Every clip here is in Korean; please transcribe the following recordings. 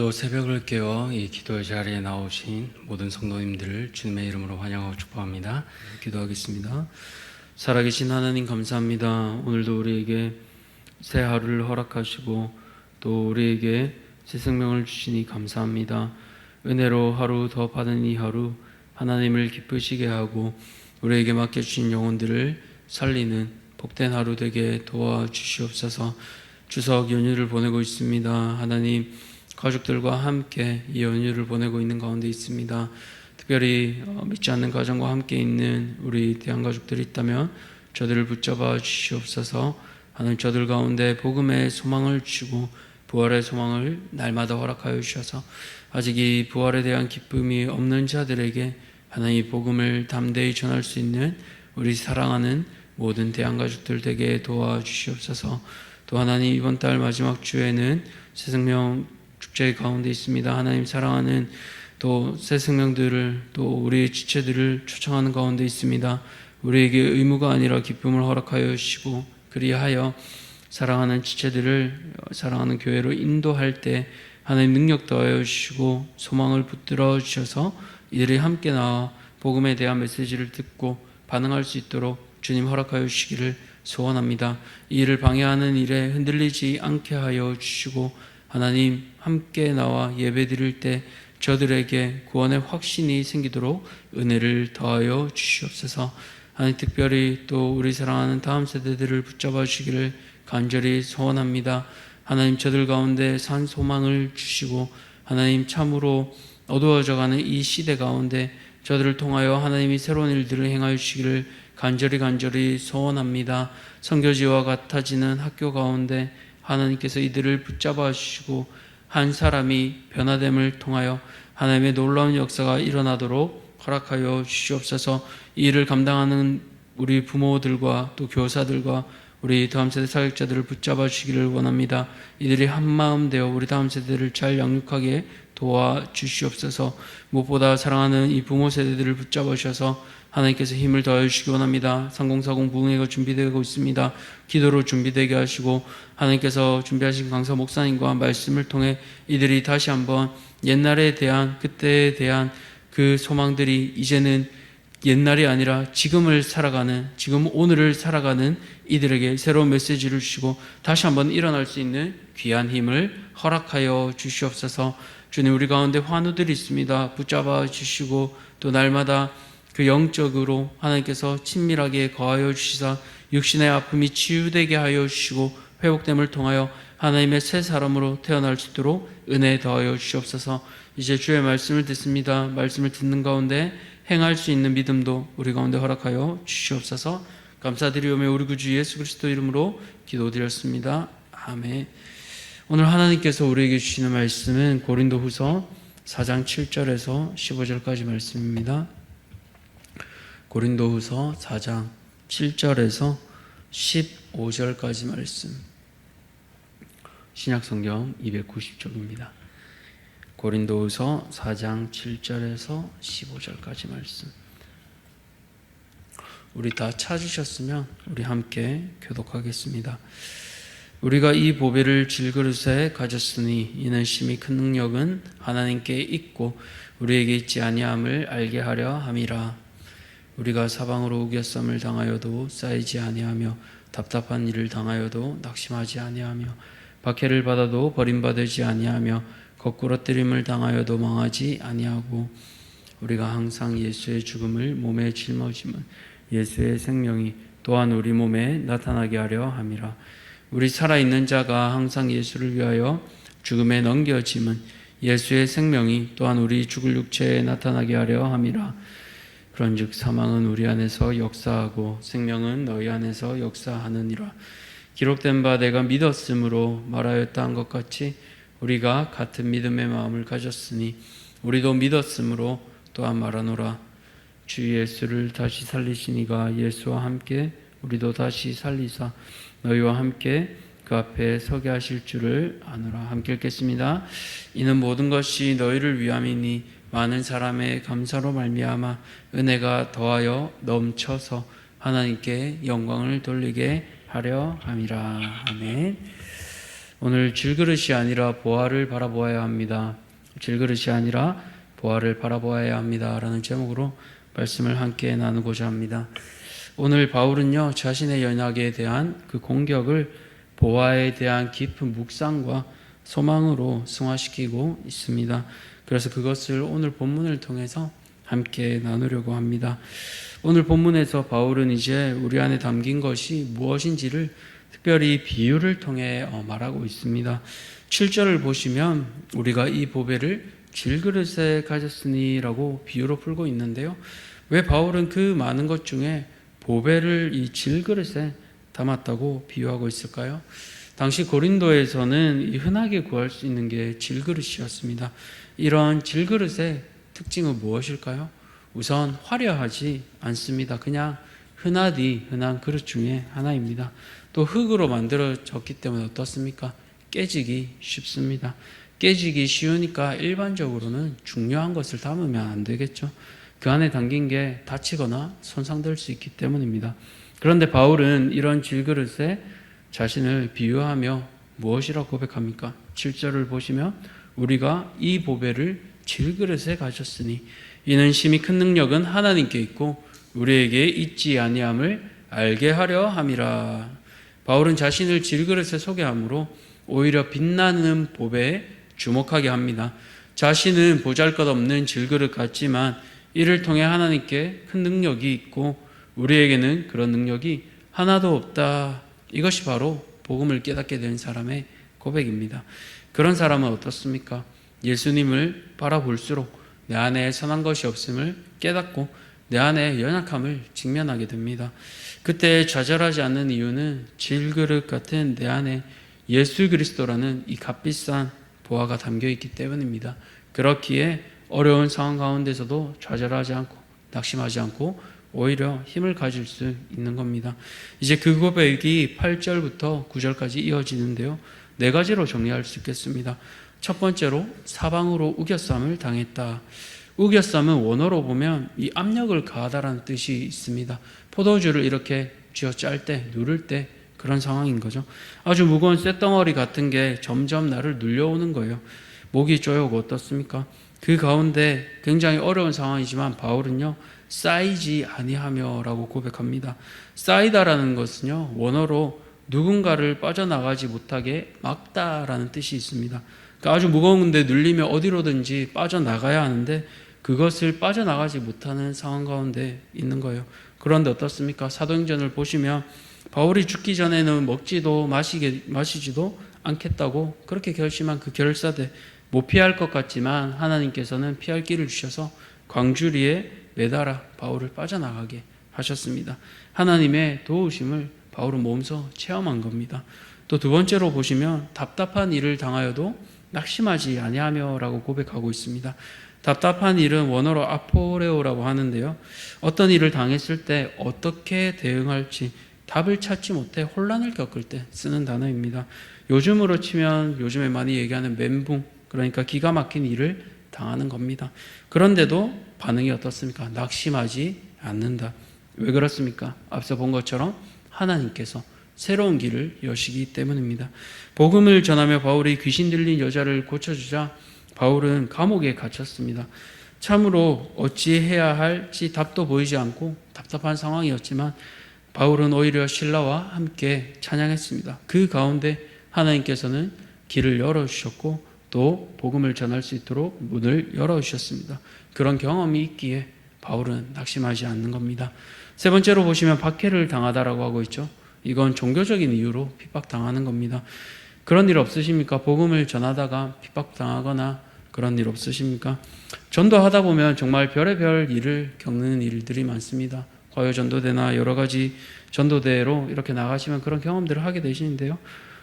오늘도 새벽을 깨워 이 기도의 자리에 나오신 모든 성도님들을 주님의 이름으로 환영하고 축복합니다. 기도하겠습니다. 살아계신 하나님 감사합니다. 오늘도 우리에게 새 하루를 허락하시고 또 우리에게 새 생명을 주시니 감사합니다. 은혜로 하루 더 받은 이 하루 하나님을 기쁘시게 하고 우리에게 맡겨주신 영혼들을 살리는 복된 하루 되게 도와주시옵소서. 추석 연휴를 보내고 있습니다. 하나님, 가족들과 함께 이 연휴를 보내고 있는 가운데 있습니다. 특별히 믿지 않는 가정과 함께 있는 우리 대한가족들이 있다면 저들을 붙잡아 주시옵소서. 하나님, 저들 가운데 복음의 소망을 주시고 부활의 소망을 날마다 허락하여 주셔서 아직 이 부활에 대한 기쁨이 없는 자들에게 하나님 복음을 담대히 전할 수 있는 우리 사랑하는 모든 대한가족들 되게 도와주시옵소서. 또 하나님, 이번 달 마지막 주에는 새생명 축제 가운데 있습니다. 하나님, 사랑하는 또 새 생명들을 또 우리의 지체들을 초청하는 가운데 있습니다. 우리에게 의무가 아니라 기쁨을 허락하여 주시고 그리하여 사랑하는 지체들을 사랑하는 교회로 인도할 때 하나님 능력 더하여 주시고 소망을 붙들어 주셔서 이들이 함께 나와 복음에 대한 메시지를 듣고 반응할 수 있도록 주님 허락하여 주시기를 소원합니다. 이 일을 방해하는 일에 흔들리지 않게 하여 주시고 하나님, 함께 나와 예배 드릴 때 저들에게 구원의 확신이 생기도록 은혜를 더하여 주시옵소서. 하나님, 특별히 또 우리 사랑하는 다음 세대들을 붙잡아 주시기를 간절히 소원합니다. 하나님, 저들 가운데 산 소망을 주시고 하나님, 참으로 어두워져가는 이 시대 가운데 저들을 통하여 하나님이 새로운 일들을 행하여 주시기를 간절히 소원합니다. 선교지와 같아지는 학교 가운데 하나님께서 이들을 붙잡아 주시고 한 사람이 변화됨을 통하여 하나님의 놀라운 역사가 일어나도록 허락하여 주시옵소서. 이 일을 감당하는 우리 부모들과 또 교사들과 우리 다음 세대 사역자들을 붙잡아 주시기를 원합니다. 이들이 한마음 되어 우리 다음 세대를 잘 양육하게 도와주시옵소서. 무엇보다 사랑하는 이 부모 세대들을 붙잡아 주셔서 하나님께서 힘을 더하여 주시기 원합니다. 3040 부흥회가 준비되고 있습니다. 기도로 준비되게 하시고 하나님께서 준비하신 강사 목사님과 말씀을 통해 이들이 다시 한번 옛날에 대한 그때에 대한 그 소망들이 이제는 옛날이 아니라 지금을 살아가는, 지금 오늘을 살아가는 이들에게 새로운 메시지를 주시고 다시 한번 일어날 수 있는 귀한 힘을 허락하여 주시옵소서. 주님, 우리 가운데 환우들이 있습니다. 붙잡아 주시고 또 날마다 그 영적으로 하나님께서 친밀하게 거하여 주시사 육신의 아픔이 치유되게 하여 주시고 회복됨을 통하여 하나님의 새 사람으로 태어날 수 있도록 은혜 더하여 주시옵소서. 이제 주의 말씀을 듣습니다. 말씀을 듣는 가운데 행할 수 있는 믿음도 우리 가운데 허락하여 주시옵소서. 감사드리오며 우리 구주 예수 그리스도 이름으로 기도드렸습니다. 아멘. 오늘 하나님께서 우리에게 주시는 말씀은 고린도후서 4장 7절에서 15절까지 말씀입니다. 고린도후서 4장 7절에서 15절까지 말씀. 신약성경 290쪽입니다. 고린도후서 4장 7절에서 15절까지 말씀. 우리 다 찾으셨으면 우리 함께 교독하겠습니다. 우리가 이 보배를 질그릇에 가졌으니 이는 심히 큰 능력은 하나님께 있고 우리에게 있지 아니함을 알게 하려 함이라. 우리가 사방으로 우겨쌈을 당하여도 쌓이지 아니하며 답답한 일을 당하여도 낙심하지 아니하며 박해를 받아도 버림받지 아니하며 거꾸러뜨림을 당하여도 망하지 아니하고 우리가 항상 예수의 죽음을 몸에 짊어짐은 예수의 생명이 또한 우리 몸에 나타나게 하려 함이라. 우리 살아있는 자가 항상 예수를 위하여 죽음에 넘겨짐은 예수의 생명이 또한 우리 죽을 육체에 나타나게 하려 함이라. 그런즉 사망은 우리 안에서 역사하고 생명은 너희 안에서 역사하느니라. 기록된 바 내가 믿었으므로 말하였다 한 것 같이 우리가 같은 믿음의 마음을 가졌으니 우리도 믿었으므로 또한 말하노라. 주 예수를 다시 살리시니가 예수와 함께 우리도 다시 살리사 너희와 함께 그 앞에 서게 하실 줄을 아노라. 함께 읽겠습니다. 이는 모든 것이 너희를 위함이니 많은 사람의 감사로 말미암아 은혜가 더하여 넘쳐서 하나님께 영광을 돌리게 하려 함이라. 아멘. 오늘 질그릇이 아니라 보화를 바라보아야 합니다. 질그릇이 아니라 보화를 바라보아야 합니다. 라는 제목으로 말씀을 함께 나누고자 합니다. 오늘 바울은요, 자신의 연약에 대한 그 공격을 보화에 대한 깊은 묵상과 소망으로 승화시키고 있습니다. 그래서 그것을 오늘 본문을 통해서 함께 나누려고 합니다. 오늘 본문에서 바울은 이제 우리 안에 담긴 것이 무엇인지를 특별히 비유를 통해 말하고 있습니다. 7절을 보시면 우리가 이 보배를 질그릇에 가졌으니 라고 비유로 풀고 있는데요. 왜 바울은 그 많은 것 중에 보배를 이 질그릇에 담았다고 비유하고 있을까요? 당시 고린도에서는 흔하게 구할 수 있는 게 질그릇이었습니다. 이런 질그릇의 특징은 무엇일까요? 우선 화려하지 않습니다. 그냥 흔한 그릇 중에 하나입니다. 또 흙으로 만들어졌기 때문에 어떻습니까? 깨지기 쉽습니다. 깨지기 쉬우니까 일반적으로는 중요한 것을 담으면 안 되겠죠. 그 안에 담긴 게 다치거나 손상될 수 있기 때문입니다. 그런데 바울은 이런 질그릇에 자신을 비유하며 무엇이라고 고백합니까? 7절을 보시면 우리가 이 보배를 질그릇에 가졌으니 이는 심히 큰 능력은 하나님께 있고 우리에게 있지 아니함을 알게 하려 함이라. 바울은 자신을 질그릇에 소개함으로 오히려 빛나는 보배에 주목하게 합니다. 자신은 보잘것없는 질그릇 같지만 이를 통해 하나님께 큰 능력이 있고 우리에게는 그런 능력이 하나도 없다. 이것이 바로 복음을 깨닫게 된 사람의 고백입니다. 그런 사람은 어떻습니까? 예수님을 바라볼수록 내 안에 선한 것이 없음을 깨닫고 내 안에 연약함을 직면하게 됩니다. 그때 좌절하지 않는 이유는 질그릇 같은 내 안에 예수 그리스도라는 이 값비싼 보화가 담겨 있기 때문입니다. 그렇기에 어려운 상황 가운데서도 좌절하지 않고 낙심하지 않고 오히려 힘을 가질 수 있는 겁니다. 이제 그 고백이 8절부터 9절까지 이어지는데요. 4가지로 정리할 수 있겠습니다. 첫 번째로 사방으로 우겨쌈을 당했다. 우겨쌈은 원어로 보면 이 압력을 가하다라는 뜻이 있습니다. 포도주를 이렇게 쥐어 짤 때, 누를 때 그런 상황인 거죠. 아주 무거운 쇳덩어리 같은 게 점점 나를 눌려오는 거예요. 목이 쪼여오고 어떻습니까? 그 가운데 굉장히 어려운 상황이지만 바울은요, 쌓이지 아니하며 라고 고백합니다. 쌓이다라는 것은요, 원어로 누군가를 빠져나가지 못하게 막다라는 뜻이 있습니다. 그러니까 아주 무거운데 눌리면 어디로든지 빠져나가야 하는데 그것을 빠져나가지 못하는 상황 가운데 있는 거예요. 그런데 어떻습니까? 사도행전을 보시면 바울이 죽기 전에는 먹지도 마시지도 않겠다고 그렇게 결심한 그 결사대, 못 피할 것 같지만 하나님께서는 피할 길을 주셔서 광주리에 매달아 바울을 빠져나가게 하셨습니다. 하나님의 도우심을 바울은 몸소 체험한 겁니다. 또 두 번째로 보시면 답답한 일을 당하여도 낙심하지 아니하며 라고 고백하고 있습니다. 답답한 일은 원어로 아포레오라고 하는데요. 어떤 일을 당했을 때 어떻게 대응할지 답을 찾지 못해 혼란을 겪을 때 쓰는 단어입니다. 요즘으로 치면 요즘에 많이 얘기하는 멘붕, 그러니까 기가 막힌 일을 당하는 겁니다. 그런데도 반응이 어떻습니까? 낙심하지 않는다. 왜 그렇습니까? 앞서 본 것처럼 하나님께서 새로운 길을 여시기 때문입니다. 복음을 전하며 바울이 귀신 들린 여자를 고쳐주자 바울은 감옥에 갇혔습니다. 참으로 어찌해야 할지 답도 보이지 않고 답답한 상황이었지만 바울은 오히려 신라와 함께 찬양했습니다. 그 가운데 하나님께서는 길을 열어주셨고 또 복음을 전할 수 있도록 문을 열어주셨습니다. 그런 경험이 있기에 바울은 낙심하지 않는 겁니다. 세 번째로 보시면 박해를 당하다라고 하고 있죠. 이건 종교적인 이유로 핍박당하는 겁니다. 그런 일 없으십니까? 복음을 전하다가 핍박당하거나 그런 일 없으십니까? 전도하다 보면 정말 별의별 일을 겪는 일들이 많습니다. 과요전도대나 여러 가지 전도대로 이렇게 나가시면 그런 경험들을 하게 되시는데요.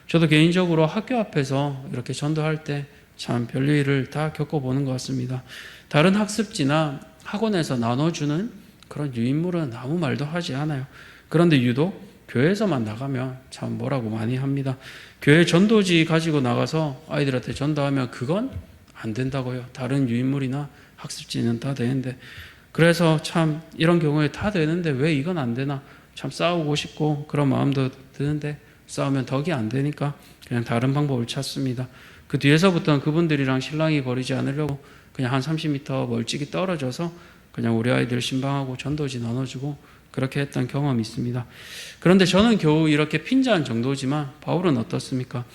저도 개인적으로 학교 앞에서 이렇게 전도할 때 참 별일을 다 겪어보는 것 같습니다. 다른 학습지나 학원에서 나눠주는 그런 유인물은 아무 말도 하지 않아요. 그런데 유독 교회에서만 나가면 참 뭐라고 많이 합니다. 교회 전도지 가지고 나가서 아이들한테 전도하면 그건 안 된다고요. 다른 유인물이나 학습지는 다 되는데. 그래서 참 이런 경우에 다 되는데 왜 이건 안 되나 참 싸우고 싶고 그런 마음도 드는데 싸우면 덕이 안 되니까 그냥 다른 방법을 찾습니다. 그 뒤에서부터는 그분들이랑 신랑이 벌이지 않으려고 그냥 한 30m 멀찍이 떨어져서 그냥 우리 아이들 신방하고 전도지 나눠주고 그렇게 했던 경험이 있습니다. 그런데 저는 겨우 이렇게 핀잔 정도지만 바울은 어떻습니까?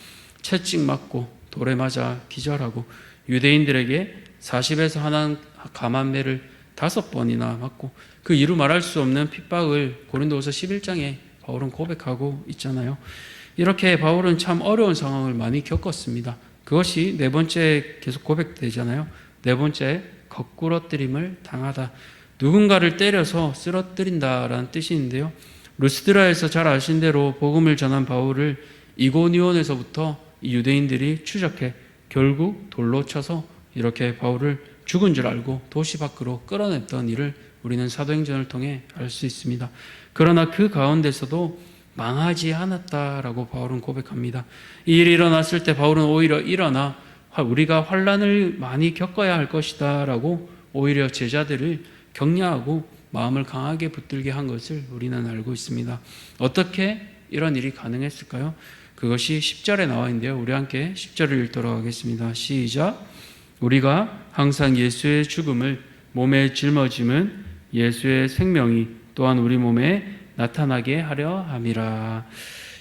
채찍 맞고 돌에 맞아 기절하고 유대인들에게 40에서 하나 감한매를 5번이나 맞고 그 이루 말할 수 없는 핍박을 고린도후서 11장에 바울은 고백하고 있잖아요. 이렇게 바울은 참 어려운 상황을 많이 겪었습니다. 그것이 네 번째 계속 고백되잖아요. 네 번째, 거꾸러뜨림을 당하다. 누군가를 때려서 쓰러뜨린다라는 뜻인데요. 루스드라에서 잘 아신 대로 복음을 전한 바울을 이고니온에서부터 유대인들이 추적해 결국 돌로 쳐서 이렇게 바울을 죽은 줄 알고 도시 밖으로 끌어냈던 일을 우리는 사도행전을 통해 알 수 있습니다. 그러나 그 가운데서도 망하지 않았다라고 바울은 고백합니다. 이 일이 일어났을 때 바울은 오히려 일어나 우리가 환난을 많이 겪어야 할 것이다 라고 오히려 제자들을 격려하고 마음을 강하게 붙들게 한 것을 우리는 알고 있습니다. 어떻게 이런 일이 가능했을까요? 그것이 10절에 나와 있는데요. 우리 함께 10절을 읽도록 하겠습니다. 시작. 우리가 항상 예수의 죽음을 몸에 짊어짐은 예수의 생명이 또한 우리 몸에 나타나게 하려 함이라.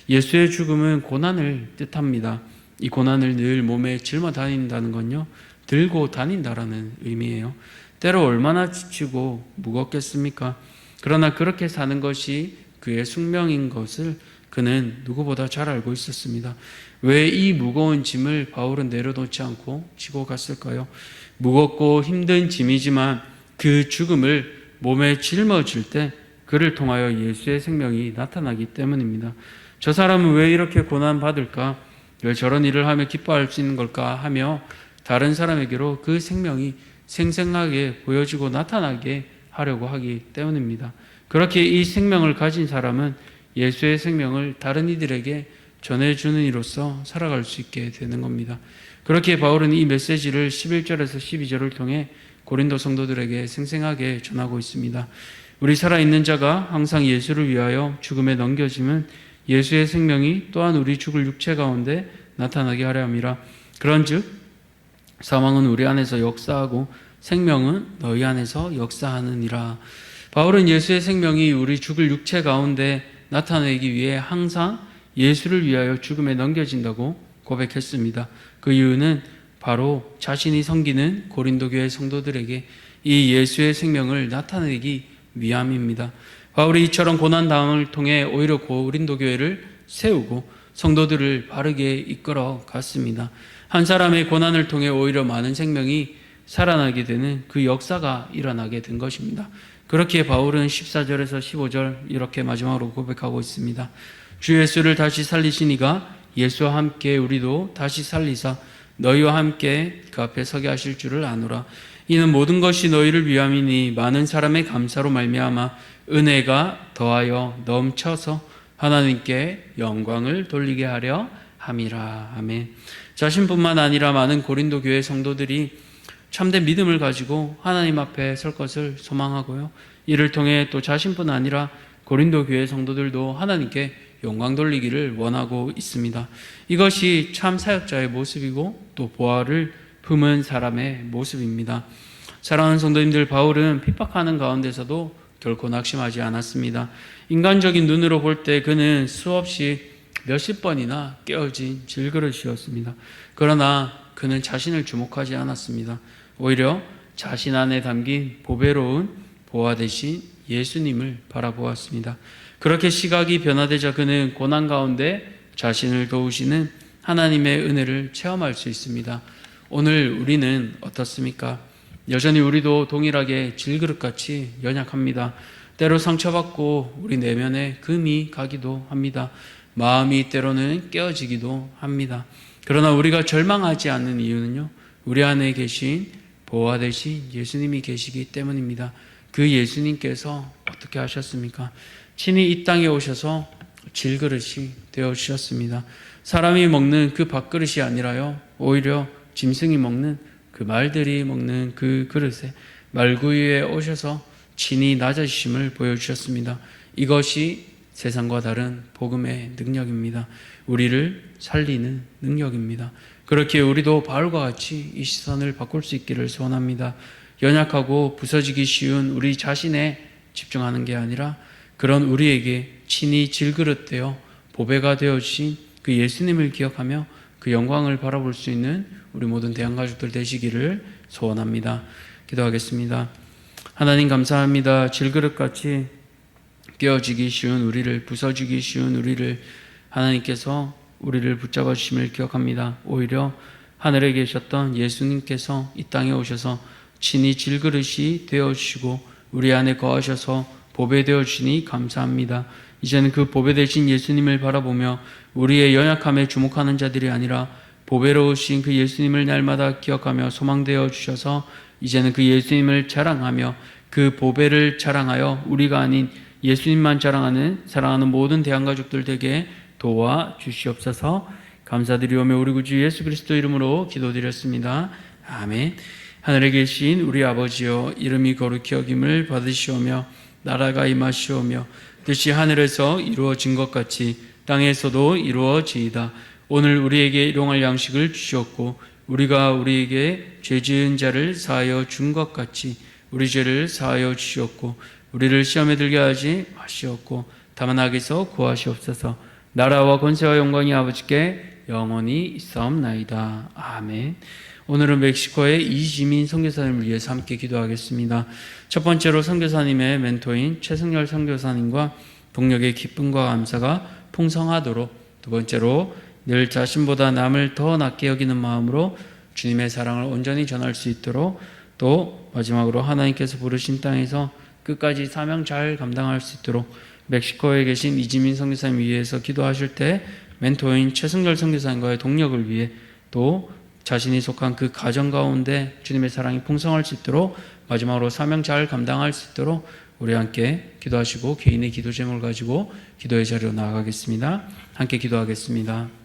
예수의 죽음은 고난을 뜻합니다. 이 고난을 늘 몸에 짊어 다닌다는 건요, 들고 다닌다라는 의미예요. 때로 얼마나 지치고 무겁겠습니까? 그러나 그렇게 사는 것이 그의 숙명인 것을 그는 누구보다 잘 알고 있었습니다. 왜 이 무거운 짐을 바울은 내려놓지 않고 지고 갔을까요? 무겁고 힘든 짐이지만 그 죽음을 몸에 짊어질 때 그를 통하여 예수의 생명이 나타나기 때문입니다. 저 사람은 왜 이렇게 고난받을까? 왜 저런 일을 하며 기뻐할 수 있는 걸까? 하며 다른 사람에게로 그 생명이 생생하게 보여지고 나타나게 하려고 하기 때문입니다. 그렇게 이 생명을 가진 사람은 예수의 생명을 다른 이들에게 전해주는 이로써 살아갈 수 있게 되는 겁니다. 그렇게 바울은 이 메시지를 11절에서 12절을 통해 고린도 성도들에게 생생하게 전하고 있습니다. 우리 살아있는 자가 항상 예수를 위하여 죽음에 넘겨짐은 예수의 생명이 또한 우리 죽을 육체 가운데 나타나게 하려 함이라. 그런즉 사망은 우리 안에서 역사하고 생명은 너희 안에서 역사하느니라. 바울은 예수의 생명이 우리 죽을 육체 가운데 나타내기 위해 항상 예수를 위하여 죽음에 넘겨진다고 고백했습니다. 그 이유는 바로 자신이 섬기는 고린도 교회 성도들에게 이 예수의 생명을 나타내기 위함입니다. 바울이 이처럼 고난당을 통해 오히려 고린도 교회를 세우고 성도들을 바르게 이끌어 갔습니다. 한 사람의 고난을 통해 오히려 많은 생명이 살아나게 되는 그 역사가 일어나게 된 것입니다. 그렇게 바울은 14절에서 15절 이렇게 마지막으로 고백하고 있습니다. 주 예수를 다시 살리시니가 예수와 함께 우리도 다시 살리사 너희와 함께 그 앞에 서게 하실 줄을 아노라. 이는 모든 것이 너희를 위함이니 많은 사람의 감사로 말미암아 은혜가 더하여 넘쳐서 하나님께 영광을 돌리게 하려 함이라. 아멘. 자신뿐만 아니라 많은 고린도 교회 성도들이 참된 믿음을 가지고 하나님 앞에 설 것을 소망하고요, 이를 통해 또 자신뿐 아니라 고린도 교회 성도들도 하나님께 영광 돌리기를 원하고 있습니다. 이것이 참 사역자의 모습이고 또 보화를 품은 사람의 모습입니다. 사랑하는 성도님들, 바울은 핍박하는 가운데서도 결코 낙심하지 않았습니다. 인간적인 눈으로 볼 때 그는 수없이 몇십 번이나 깨어진 질그릇이었습니다. 그러나 그는 자신을 주목하지 않았습니다. 오히려 자신 안에 담긴 보배로운 보화 대신 예수님을 바라보았습니다. 그렇게 시각이 변화되자 그는 고난 가운데 자신을 도우시는 하나님의 은혜를 체험할 수 있습니다. 오늘 우리는 어떻습니까? 여전히 우리도 동일하게 질그릇같이 연약합니다. 때로 상처받고 우리 내면에 금이 가기도 합니다. 마음이 때로는 깨어지기도 합니다. 그러나 우리가 절망하지 않는 이유는요, 우리 안에 계신 보화 대신 예수님이 계시기 때문입니다. 그 예수님께서 어떻게 하셨습니까? 친히 이 땅에 오셔서 질그릇이 되어주셨습니다. 사람이 먹는 그 밥그릇이 아니라요, 오히려 짐승이 먹는 그 말들이 먹는 그 그릇에 말구 위에 오셔서 친히 낮아지심을 보여주셨습니다. 이것이 세상과 다른 복음의 능력입니다. 우리를 살리는 능력입니다. 그렇게 우리도 바울과 같이 이 시선을 바꿀 수 있기를 소원합니다. 연약하고 부서지기 쉬운 우리 자신에 집중하는 게 아니라 그런 우리에게 친히 질그릇되어 보배가 되어주신 그 예수님을 기억하며 그 영광을 바라볼 수 있는 우리 모든 대한가족들 되시기를 소원합니다. 기도하겠습니다. 하나님 감사합니다. 질그릇같이 깨어지기 쉬운 우리를, 부서지기 쉬운 우리를 하나님께서 우리를 붙잡아 주심을 기억합니다. 오히려 하늘에 계셨던 예수님께서 이 땅에 오셔서 친히 질그릇이 되어주시고 우리 안에 거하셔서 보배 되어주시니 감사합니다. 이제는 그 보배 되신 예수님을 바라보며 우리의 연약함에 주목하는 자들이 아니라 보배로우신 그 예수님을 날마다 기억하며 소망되어 주셔서 이제는 그 예수님을 자랑하며 그 보배를 자랑하여 우리가 아닌 예수님만 자랑하는 사랑하는 모든 대한가족들 되게 도와주시옵소서. 감사드리오며 우리 구주 예수 그리스도 이름으로 기도드렸습니다. 아멘. 하늘에 계신 우리 아버지여, 이름이 거룩히 여김을 받으시오며 나라가 임하시오며 뜻이 하늘에서 이루어진 것 같이 땅에서도 이루어지이다. 오늘 우리에게 일용할 양식을 주시옵고 우리가 우리에게 죄 지은 자를 사하여 준 것 같이 우리 죄를 사하여 주시옵고 우리를 시험에 들게 하지 마시옵고 다만 악에서 구하시옵소서. 나라와 권세와 영광이 아버지께 영원히 있사옵나이다. 아멘. 오늘은 멕시코의 이지민 선교사님을 위해서 함께 기도하겠습니다. 첫 번째로 선교사님의 멘토인 최승열 선교사님과 동력의 기쁨과 감사가 풍성하도록, 두 번째로 늘 자신보다 남을 더 낫게 여기는 마음으로 주님의 사랑을 온전히 전할 수 있도록, 또 마지막으로 하나님께서 부르신 땅에서 끝까지 사명 잘 감당할 수 있도록 멕시코에 계신 이지민 선교사님 위해서 기도하실 때 멘토인 최승열 선교사님과의 동력을 위해, 또 자신이 속한 그 가정 가운데 주님의 사랑이 풍성할 수 있도록 마지막으로 사명 잘 감당할 수 있도록 우리 함께 기도하시고 개인의 기도 제목을 가지고 기도의 자리로 나아가겠습니다. 함께 기도하겠습니다.